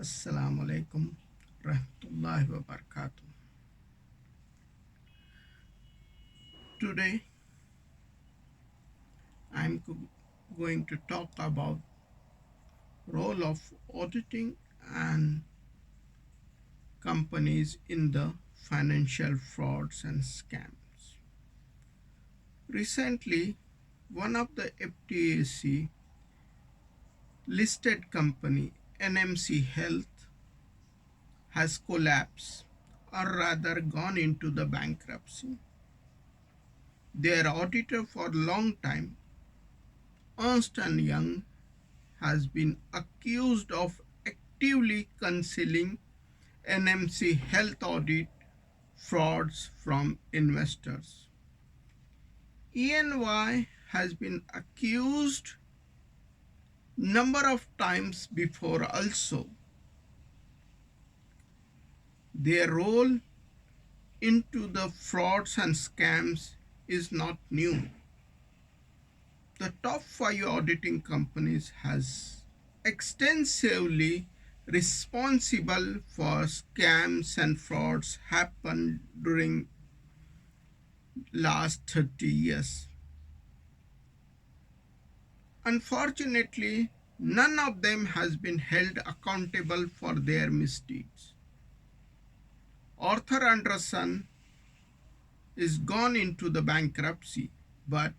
Assalamu alaikum rahmatullahi wa barakatuh. Today I'm going to talk about role of auditing and companies in the financial frauds and scams. Recently, one of the FTSE listed company, NMC Health, has collapsed or rather gone into the bankruptcy. Their auditor for a long time, Ernst and Young, has been accused of actively concealing NMC Health audit frauds from investors. EY has been accused number of times before also. Their role into the frauds and scams is not new. The top 5 auditing companies has extensively responsible for scams and frauds happened during last 30 years. Unfortunately, none of them has been held accountable for their misdeeds. Arthur Andersen is gone into the bankruptcy, but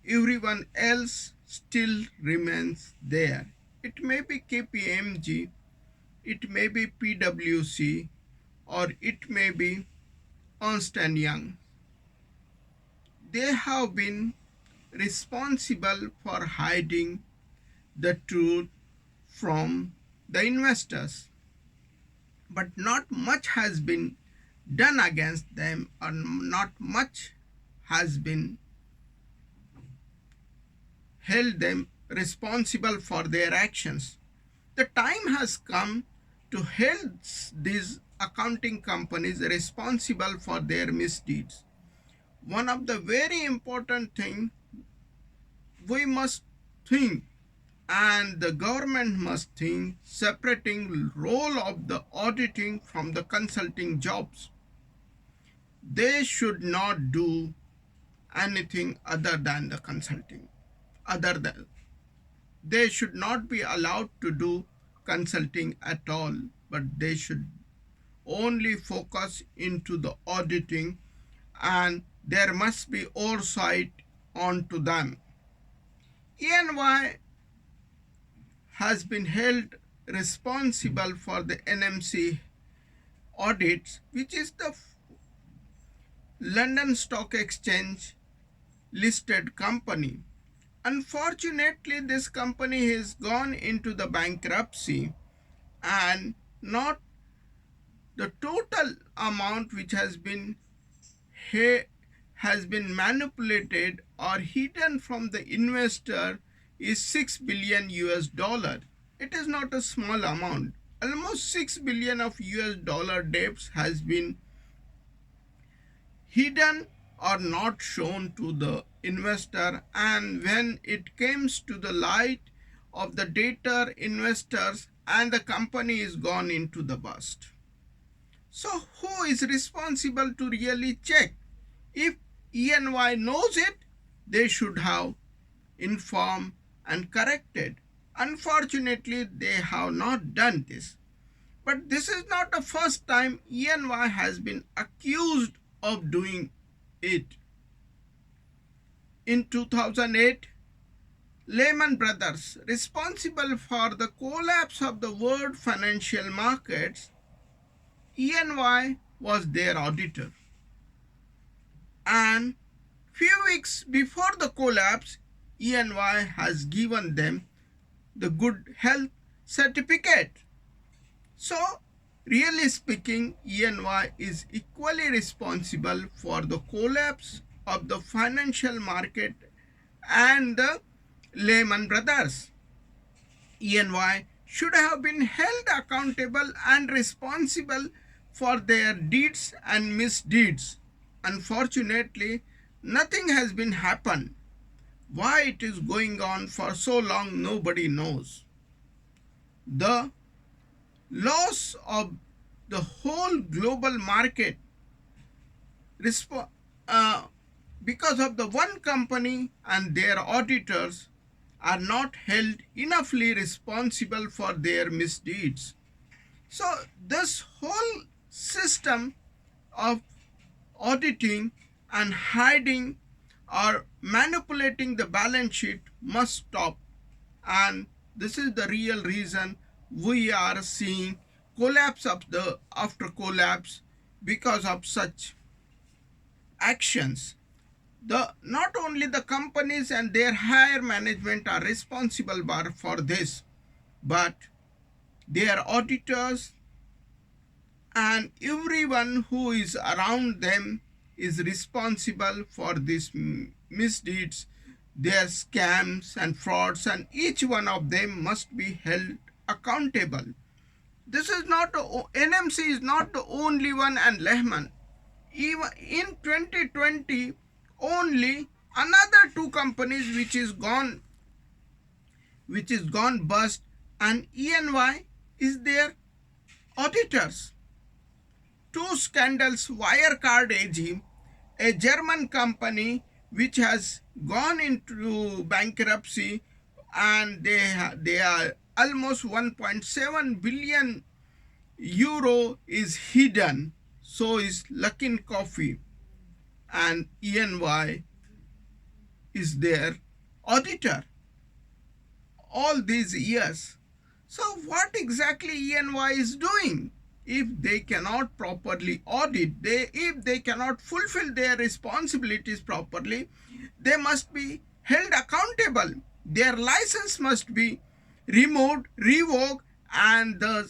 everyone else still remains there. It may be KPMG, it may be PwC, or it may be Ernst and Young. They have been responsible for hiding the truth from the investors. But not much has been done against them, or not much has been held them responsible for their actions. The time has come to hold these accounting companies responsible for their misdeeds. One of the very important things we must think, and the government must think, separating role of the auditing from the consulting jobs. They should not do anything other than the consulting. They should not be allowed to do consulting at all, but they should only focus into the auditing, and there must be oversight onto them. EY has been held responsible for the NMC audits, which is the London Stock Exchange listed company. Unfortunately, this company has gone into the bankruptcy, and not the total amount which has been manipulated or hidden from the investor is $6 billion US. It is not a small amount. Almost $6 billion of US dollar debts has been hidden or not shown to the investor, and when it comes to the light of the debtor investors, and the company is gone into the bust. So who is responsible to really check? If EY knows it, they should have informed and corrected. Unfortunately, they have not done this. But this is not the first time EY has been accused of doing it. In 2008, Lehman Brothers, responsible for the collapse of the world financial markets, EY was their auditor. And few weeks before the collapse, EY has given them the good health certificate. So, really speaking, EY is equally responsible for the collapse of the financial market and the Lehman Brothers. EY should have been held accountable and responsible for their deeds and misdeeds. Unfortunately, nothing has been happened. Why it is going on for so long, nobody knows. The loss of the whole global market uh, because of the one company and their auditors are not held enoughly responsible for their misdeeds. So this whole system of auditing and hiding or manipulating the balance sheet must stop, and this is the real reason we are seeing collapse after collapse because of such actions. Not only the companies and their higher management are responsible for this, but their auditors and everyone who is around them is responsible for these misdeeds, their scams and frauds, and each one of them must be held accountable. This is not NMC is not the only one, and Lehman. Even in 2020, only another two companies which is gone bust, and EY is their auditors. Two scandals: Wirecard AG, a German company which has gone into bankruptcy, and they are almost 1.7 billion euro is hidden. So is Luckin Coffee, and EY is their auditor all these years. So what exactly EY is doing? If they cannot properly audit, if they cannot fulfill their responsibilities properly, they must be held accountable. Their license must be removed, revoked, and the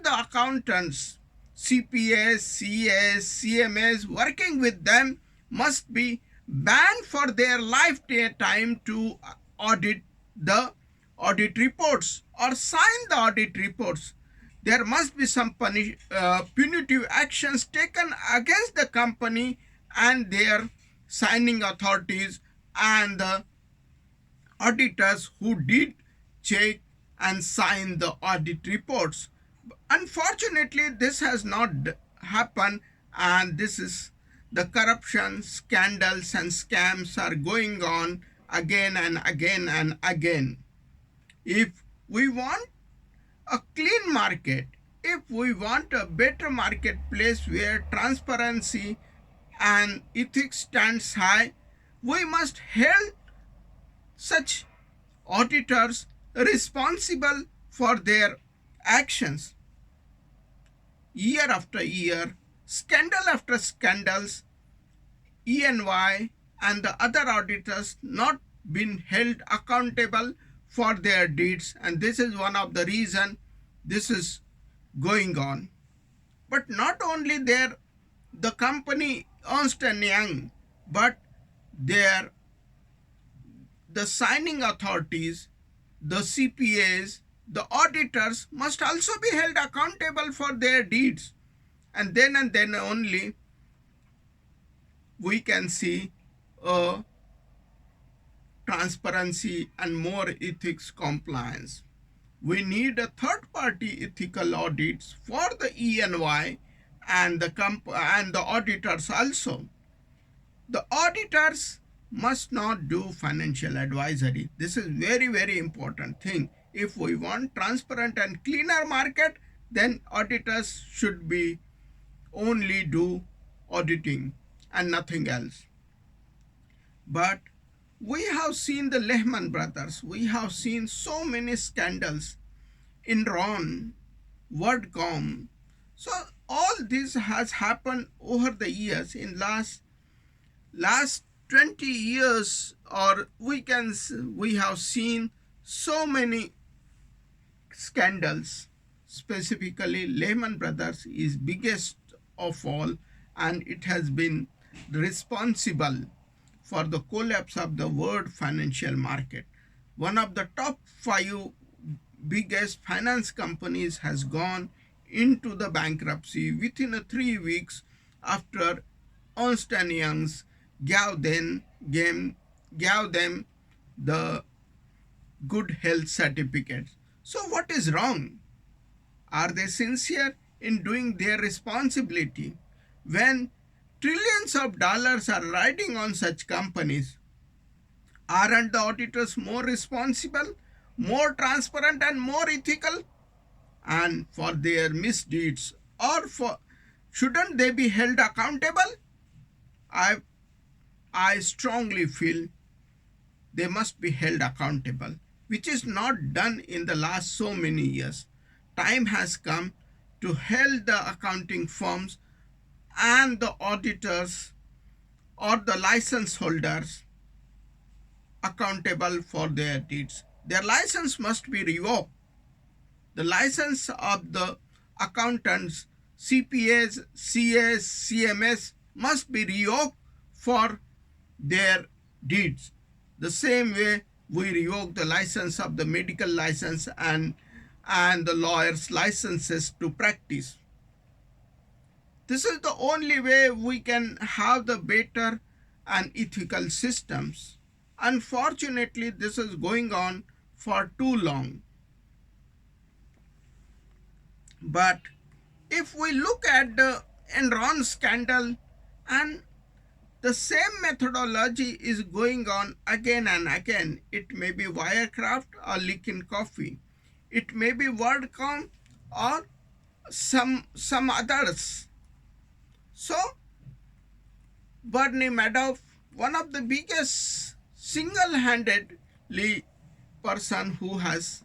accountants, CPS, CS, CMS working with them must be banned for their lifetime to audit the audit reports or sign the audit reports. There must be some punitive actions taken against the company and their signing authorities and the auditors who did check and sign the audit reports. Unfortunately, this has not happened, and this is the corruption, scandals, and scams are going on again and again and again. If we want a clean market, if we want a better marketplace where transparency and ethics stands high, we must hold such auditors responsible for their actions. Year after year, scandal after scandals, EY and the other auditors not been held accountable for their deeds, and this is one of the reason this is going on. But not only the company Ernst & Young, but the signing authorities, the CPAs, the auditors must also be held accountable for their deeds, and then only we can see transparency and more ethics compliance. We need a third-party ethical audits for the EY and the auditors also. The auditors must not do financial advisory. This is very, very important thing. If we want transparent and cleaner market, then auditors should be only do auditing and nothing else. But we have seen the Lehman Brothers. We have seen so many scandals, Enron, WorldCom. So all this has happened over the years. In last 20 years, or we have seen so many scandals. Specifically, Lehman Brothers is biggest of all, and it has been responsible for the collapse of the world financial market. One of the top 5 biggest finance companies has gone into the bankruptcy within 3 weeks after Ernst & Young's gave them the good health certificate. So what is wrong? Are they sincere in doing their responsibility? When trillions of dollars are riding on such companies, aren't the auditors more responsible, more transparent, and more ethical? And for their misdeeds, or for shouldn't they be held accountable? I I strongly feel they must be held accountable, which is not done in the last so many years. Time has come to hold the accounting firms and the auditors or the license holders accountable for their deeds. Their license must be revoked. The license of the accountants, CPAs, CAs, CMS must be revoked for their deeds. The same way we revoke the license of the medical license and the lawyers' licenses to practice. This is the only way we can have the better and ethical systems. Unfortunately, this is going on for too long. But if we look at the Enron scandal, and the same methodology is going on again and again. It may be Wirecard or Luckin coffee. It may be WorldCom or some others. So, Bernie Madoff, one of the biggest single-handedly person who has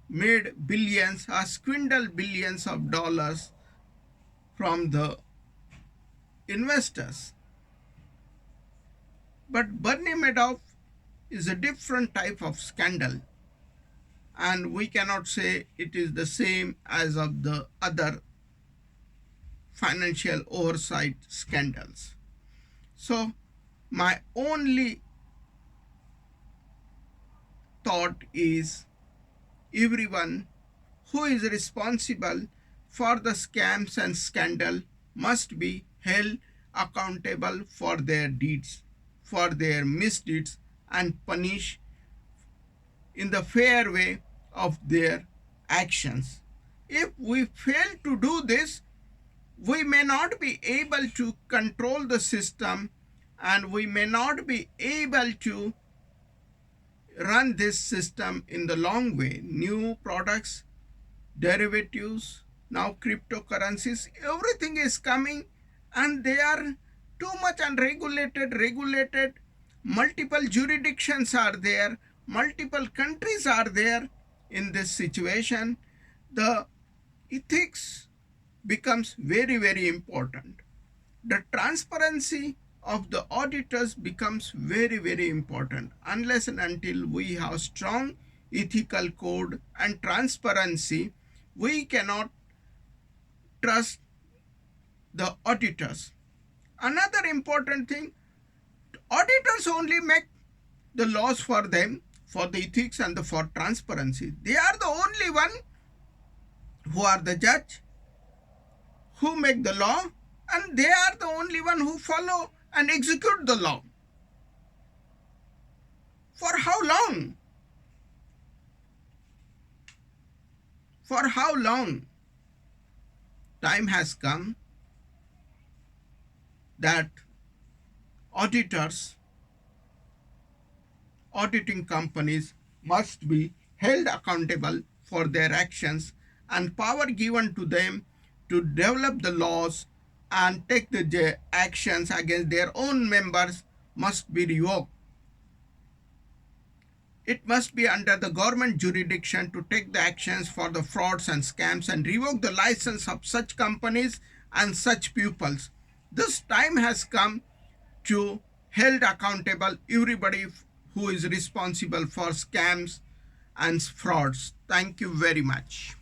made billions or swindled billions of dollars from the investors. But Bernie Madoff is a different type of scandal, and we cannot say it is the same as of the other financial oversight scandals. So my only thought is everyone who is responsible for the scams and scandal must be held accountable for their deeds, for their misdeeds, and punished in the fair way of their actions. If we fail to do this, we may not be able to control the system, and we may not be able to run this system in the long way. New products, derivatives, now cryptocurrencies, everything is coming, and they are too much regulated. Multiple jurisdictions are there, multiple countries are there. In this situation, the ethics becomes very important. The transparency of the auditors becomes very important. Unless and until we have strong ethical code and transparency, we cannot trust the auditors. Another important thing, auditors only make the laws for them, for the ethics and for transparency. They are the only one who are the judge, who make the law, and they are the only one who follow and execute the law. For how long? For how long? Time has come that auditors, auditing companies must be held accountable for their actions, and power given to them to develop the laws and take the actions against their own members must be revoked. It must be under the government jurisdiction to take the actions for the frauds and scams and revoke the license of such companies and such pupils. This time has come to hold accountable everybody who is responsible for scams and frauds. Thank you very much.